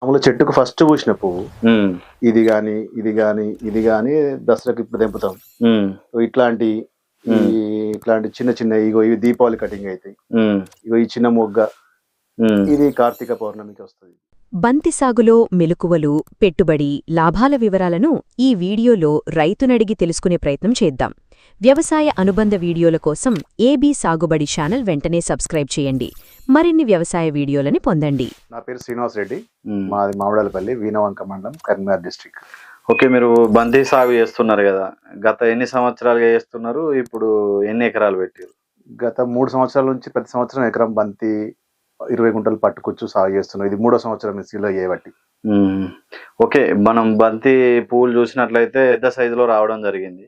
మామూలుగా చెట్టుకు ఫస్ట్ పూసిన పువ్వు ఉమ్, ఇది గాని ఇది గాని ఇది గాని దసరాకి ఇప్పుడు తెంపుతాం. ఉమ్, ఇట్లాంటి ఈ ఇట్లాంటి చిన్న చిన్న ఇగో ఇవి దీపావళి కటింగ్ అవుతాయి. ఉమ్, ఇగో ఈ చిన్న మొగ్గ ఉమ్. ఇది కార్తీక పౌర్ణమికి వస్తుంది. బంతి సాగులో మెలకువలు, పెట్టుబడి, లాభాల వివరాలను ఈ వీడియోలో రైతునడిగి తెలుసుకునే ప్రయత్నం చేద్దాం. వ్యవసాయ అనుబంధ వీడియోల కోసం ఏబీ సాగుబడి ఛానల్ వెంటనే సబ్స్క్రైబ్ చేయండి. మరిన్ని వ్యవసాయ వీడియోలని పొందండి. నా పేరు శ్రీనివాస్ రెడ్డి, ఉమ్. మాది మామిడాలపల్లి, వీణవంక మండలం, కరీంనగర్ డిస్ట్రిక్ట్. ఓకే, మీరు బంతి సాగు చేస్తున్నారు కదా, గత ఎన్ని సంవత్సరాలుగా చేస్తున్నారు? ఇప్పుడు ఎన్ని ఎకరాలు పెట్టారు? గత 3 సంవత్సరాల నుంచి ప్రతి సంవత్సరం ఎకరం బంతి 20 గుంటలు పట్టుకొచ్చు సాగు చేస్తున్నాం. ఇది 3వ సంవత్సరం సీలో చేయబట్టి. ఉమ్. ఓకే, మనం బంతి పువ్వులు చూసినట్లయితే పెద్ద సైజులో రావడం జరిగింది.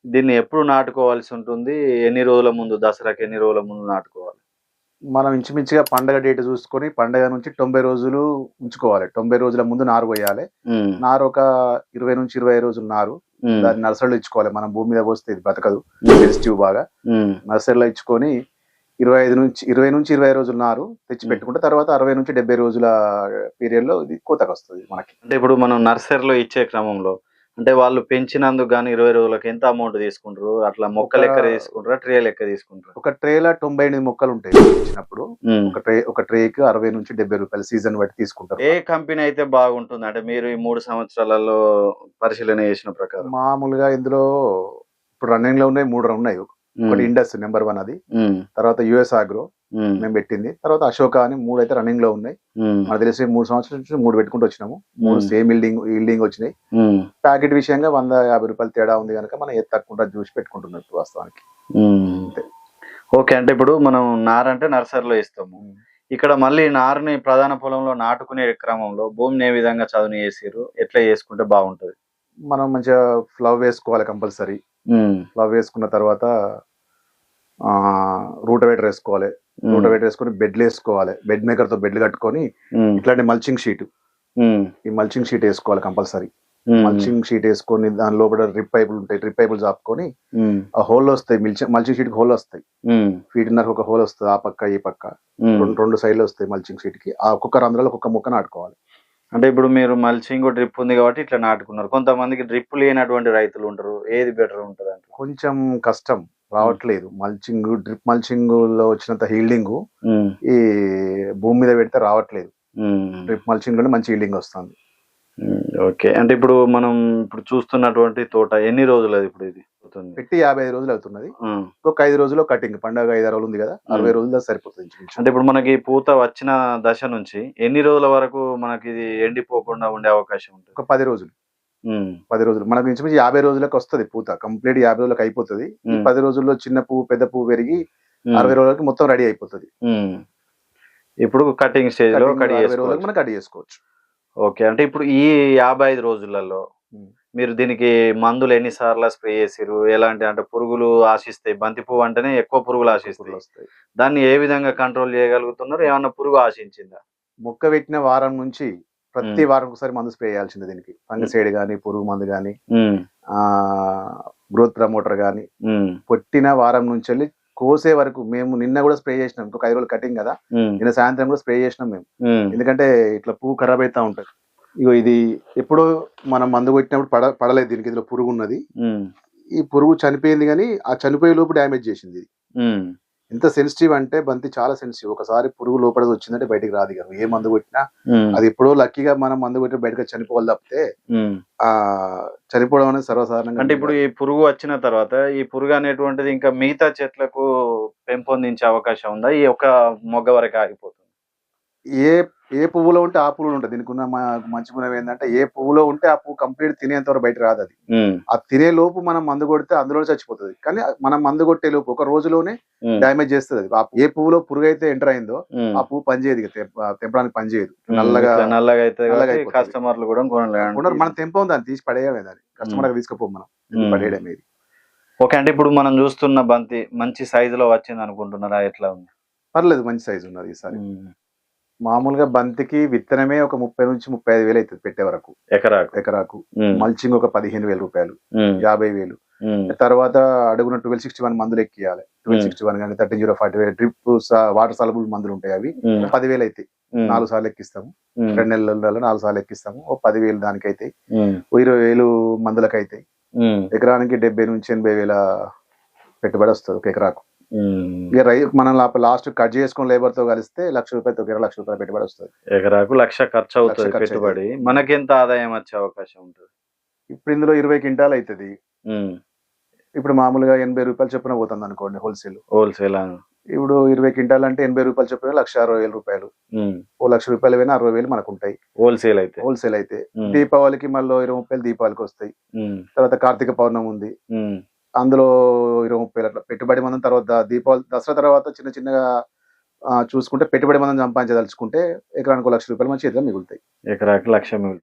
దీన్ని ఎప్పుడు నాటుకోవాల్సి ఉంటుంది? ఎన్ని రోజుల ముందు, దసరాకి ఎన్ని రోజుల ముందు నాటుకోవాలి? మనం ఇంచుమించుగా పండగ డేట్ చూసుకొని పండగ నుంచి 90 రోజులు ఉంచుకోవాలి. 90 రోజుల ముందు నారు పోయాలి. ఉమ్, నారు ఒక 20 నుంచి 25 రోజులు నారు ఉమ్, దాన్ని నర్సరీలో ఇచ్చుకోవాలి. మనం భూమి మీద పోస్తే ఇది బతకదు, సెన్సిటివ్ బాగా. ఉమ్, నర్సరీలో ఇచ్చుకొని 20 నుంచి 20 రోజులు నారు తెచ్చి పెట్టుకుంటే తర్వాత 60 నుంచి 70 రోజుల పీరియడ్ లో ఇది కోతకు వస్తుంది మనకి. అంటే ఇప్పుడు మనం నర్సరీలో ఇచ్చే క్రమంలో అంటే వాళ్ళు పెంచినందుకు గానీ 20 రోజులకు ఎంత అమౌంట్ తీసుకుంటారు? అట్లా మొక్క లెక్క తీసుకుంటారా, ట్రే లెక్క తీసుకుంటారా? ఒక ట్రేలో 98 మొక్కలు ఉంటాయి ఇచ్చినప్పుడు. ఉమ్. ఒక ట్రేకి 60 నుంచి 70 రూపాయలు సీజన్ బట్టి తీసుకుంటారు. ఏ కంపెనీ అయితే బాగుంటుంది అంటే మీరు ఈ 3 సంవత్సరాలలో పరిశీలన చేసిన ప్రకారం? మామూలుగా ఇందులో ఇప్పుడు రన్నింగ్ లో ఉన్నాయి 3 ఉన్నాయి. ఒకటి ఇండస్ నెంబర్ 1 అది, ఉమ్, తర్వాత యుఎస్ ఆగ్రో ఉమ్, మేము పెట్టింది, తర్వాత అశోక అని 3 అయితే రన్నింగ్ లో ఉన్నాయి. ఉమ్, మనకు తెలిసి 3 సంవత్సరాల నుంచి 3 పెట్టుకుంటూ వచ్చినాము. 3 సేమ్ ఈల్డింగ్ వచ్చినాయి. ఉమ్, ప్యాకెట్ విషయంగా 150 రూపాయలు తేడా ఉంది కనుక మనం ఏది తక్కువ చూసి పెట్టుకుంటున్నాం ఇప్పుడు వాస్తవానికి. ఉమ్. ఓకే, అంటే ఇప్పుడు మనం నార అంటే నర్సరీలో ఇస్తాము. ఇక్కడ మళ్ళీ నారుని ప్రధాన పొలంలో నాటుకునే క్రమంలో భూమిని ఏ విధంగా చదును చేసిరు, ఎట్లా చేసుకుంటే బాగుంటది? మనం మంచిగా ఫ్లవ్ వేసుకోవాలి కంపల్సరీ. ఉమ్, ఫ్లవ్ వేసుకున్న తర్వాత రూటవేటర్ వేసుకోవాలి. రూటవేటర్ వేసుకొని బెడ్లు వేసుకోవాలి. బెడ్ మేకర్ తో బెడ్లు కట్టుకొని ఉమ్, ఇట్లాంటి మల్చింగ్ షీట్, ఉమ్, ఈ మల్చింగ్ షీట్ వేసుకోవాలి కంపల్సరీ. ఉమ్, మల్చింగ్ షీట్ వేసుకొని దాని లోపల డ్రిప్ పైపులు ఉంటాయి. డ్రిప్ పైపులు చాపుకొని ఉమ్, ఆ హోల్ వస్తాయి. మల్చింగ్ షీట్ కి హోల్ వస్తాయి. ఉమ్, ఫీట్న్నర ఒక హోల్ వస్తుంది ఆ పక్క ఈ పక్క. ఉమ్. రెండు సైడ్లు వస్తాయి మల్చింగ్ షీట్ కి. ఆ ఒక్కొక్క రంధ్రాలు ఒక్కొక్క మొక్క నాటుకోవాలి. అంటే ఇప్పుడు మీరు మల్చింగ్ డ్రిప్ ఉంది కాబట్టి ఇట్లా నాటుకున్నారు. కొంతమందికి డ్రిప్ లేనటువంటి రైతులు ఉంటారు. ఏది బెటర్ ఉంటది అంటే? కొంచెం కష్టం, రావట్లేదు. డ్రిప్ మల్చింగ్ లో వచ్చినంత హీల్డింగ్ ఉమ్, ఈ భూమి మీద పెడితే రావట్లేదు. ఉమ్, డ్రిప్ మల్చింగ్ లోనే మంచి హీల్డింగ్ వస్తుంది. ఉమ్. ఓకే, అంటే ఇప్పుడు మనం ఇప్పుడు చూస్తున్నటువంటి తోట ఎన్ని రోజులు అది ఇప్పుడు ఇది అవుతుంది? పెట్టి 55 రోజులు అవుతున్నది. ఉమ్. ఒక 5 రోజుల్లో కటింగ్. పండగ 5-6 రోజులు ఉంది కదా, 60 రోజుల్లో సరిపోతుంది ఇంచుమించు. అంటే ఇప్పుడు మనకి పూత వచ్చిన దశ నుంచి ఎన్ని రోజుల వరకు మనకి ఇది ఎండిపోకుండా ఉండే అవకాశం ఉంటుంది? ఒక 10 రోజులు. ఉమ్, 10 రోజులు మనకు ఇంచుమించు 50 రోజులకు వస్తుంది పూత. కంప్లీట్ 50 రోజులకు అయిపోతుంది. ఈ 10 రోజుల్లో చిన్న పువ్వు పెద్ద పువ్వు పెరిగి 60 రోజులకి మొత్తం రెడీ అయిపోతుంది. ఉమ్. ఇప్పుడు కటింగ్ స్టేజ్ లో కట్ 60 రోజులకు మనం కట్ చేసుకోవచ్చు. ఓకే, అంటే ఇప్పుడు ఈ 55 రోజులలో మీరు దీనికి మందులు ఎన్నిసార్లు స్ప్రే చేసిరు? ఎలాంటి అంటే పురుగులు ఆశిస్తాయి, బంతి పువ్వు అంటేనే ఎక్కువ పురుగులు ఆశిస్తాయి. దాన్ని ఏ విధంగా కంట్రోల్ చేయగలుగుతున్నారు? ఏమన్నా పురుగు ఆశించిందా? మొక్క పెట్టిన వారం నుంచి ప్రతి వారం ఒకసారి మందు స్ప్రే చేయాల్సింది దీనికి. ఫంగిసైడ్ గానీ, పురుగు మందు గానీ, గ్రోత్ ప్రమోటర్ గానీ. పొట్టిన వారం నుంచి వెళ్ళి కోసే వరకు మేము నిన్న కూడా స్ప్రే చేసినాం. ఇంకొక 5 రోజులు కటింగ్ కదా, నిన్న సాయంత్రం కూడా స్ప్రే చేసినాం మేము. ఎందుకంటే ఇట్లా పువ్వు ఖరాబ్ అవుతా ఉంటది. ఇగో ఇది ఎప్పుడు మనం మందు కొట్టినప్పుడు పడలేదు దీనికి. ఇందులో పురుగు ఉన్నది. ఈ పురుగు చనిపోయింది కానీ ఆ చనిపోయే లోపు డ్యామేజ్ చేసింది ఇది. ఎంత సెన్సిటివ్ అంటే బంతి చాలా సెన్సిటివ్. ఒకసారి పురుగు లోపల వచ్చిందంటే బయటికి రాదు కదా, ఏ మందు కొట్టినా. అది ఎప్పుడో లక్కీగా మనం మందు కొట్టి బయటకు చనిపోవాలి తప్పితే ఆ చనిపోవడం అనేది సర్వసాధారణంగా. అంటే ఇప్పుడు ఈ పురుగు వచ్చిన తర్వాత ఈ పురుగు అనేటువంటిది ఇంకా మిగతా చెట్లకు పెంపొందించే అవకాశం ఉందా? ఈ ఒక మొగ్గ వరకు ఆగిపోతుంది? ఏ పువ్వులో ఉంటే ఆ పువ్వులో ఉంటుంది. దీనికి ఉన్న మంచి గుణం ఏంటంటే ఏ పువ్వులో ఉంటే ఆ పువ్వు కంప్లీట్ తినేంత వరకు బయట రాదు. అది ఆ తినే లోపు మనం మందు కొడితే అందులో చచ్చిపోతుంది. కానీ మనం మందు కొట్టే లోపు ఒక రోజులోనే డ్యామేజ్ చేస్తుంది అది. ఏ పువ్వులో పురుగు అయితే ఎంటర్ అయిందో ఆ పువ్వు పనిచేయదు, తెంపడానికి పనిచేయదు. నల్లగా అయితే కస్టమర్లు కూడా మనం తెంపం, దాన్ని తీసి పడేయమే. దాన్ని కస్టమర్ తీసుకుపోం మనం పడేయడం ఇది. ఓకే, అంటే ఇప్పుడు మనం చూస్తున్న బంతి మంచి సైజులో వచ్చింది అనుకుంటున్నారా? ఎట్లా ఉంది? పర్లేదు, మంచి సైజు ఉన్నది ఈసారి. మామూలుగా బంతికి విత్తనమే ఒక 30 నుంచి 35 వేలు అవుతుంది పెట్టే వరకు ఎకరాకు. మల్చింగ్ ఒక 15,000 రూపాయలు, 50,000. తర్వాత అడుగున 1261 మందులు ఎక్కియాలి. 1261 కానీ 13040 డ్రిప్ వాటర్ సాలబుల్ మందులు ఉంటాయి, అవి 10,000 అవుతాయి. 4 సార్లు ఎక్కిస్తాము, 2 నెలలలో 4 సార్లు ఎక్కిస్తాము. ఓ 10,000 దానికి అవుతాయి, ఓ 20,000 మందులకు అవుతాయి. ఎకరానికి 70 నుంచి 80,000 పెట్టుబడి వస్తుంది ఒక ఎకరాకు. ఇక మనం లాస్ట్ కట్ చేసుకుని లేబర్ తో కలిస్తే ₹1,00,000 ₹1,00,000 పెట్టుబడి వస్తుంది. ఎకరాకు 1,00,000 ఖర్చు అవుతుంది ఖర్చు పెట్టుబడి. మనకెంత ఆదాయం వచ్చే అవకాశం ఉంటుంది? ఇప్పుడు ఇందులో 20 క్వింటాలు అవుతుంది. ఇప్పుడు మామూలుగా ₹80 చొప్పున పోతుంది అనుకోండి హోల్సేల్. ఇప్పుడు 20 క్వింటాల్ అంటే ₹80 చొప్పున ₹1,60,000. ఓ ₹1,00,000 పోయినా ₹60,000 మనకు ఉంటాయి హోల్సేల్ అయితే. దీపావళికి మళ్ళీ 20-30 దీపావళికి వస్తాయి. తర్వాత కార్తీక పౌర్ణమి ఉంది, అందులో 20-30 అట్లా పెట్టుబడి మనం. తర్వాత దీపావళి దసరా తర్వాత చిన్న చిన్నగా చూసుకుంటే పెట్టుబడి మనం సంపాదించదలుచుకుంటే ఎకరానికి ₹1,00,000 మన చేతిలో మిగులుతాయి. ఎకరాకి 1,00,000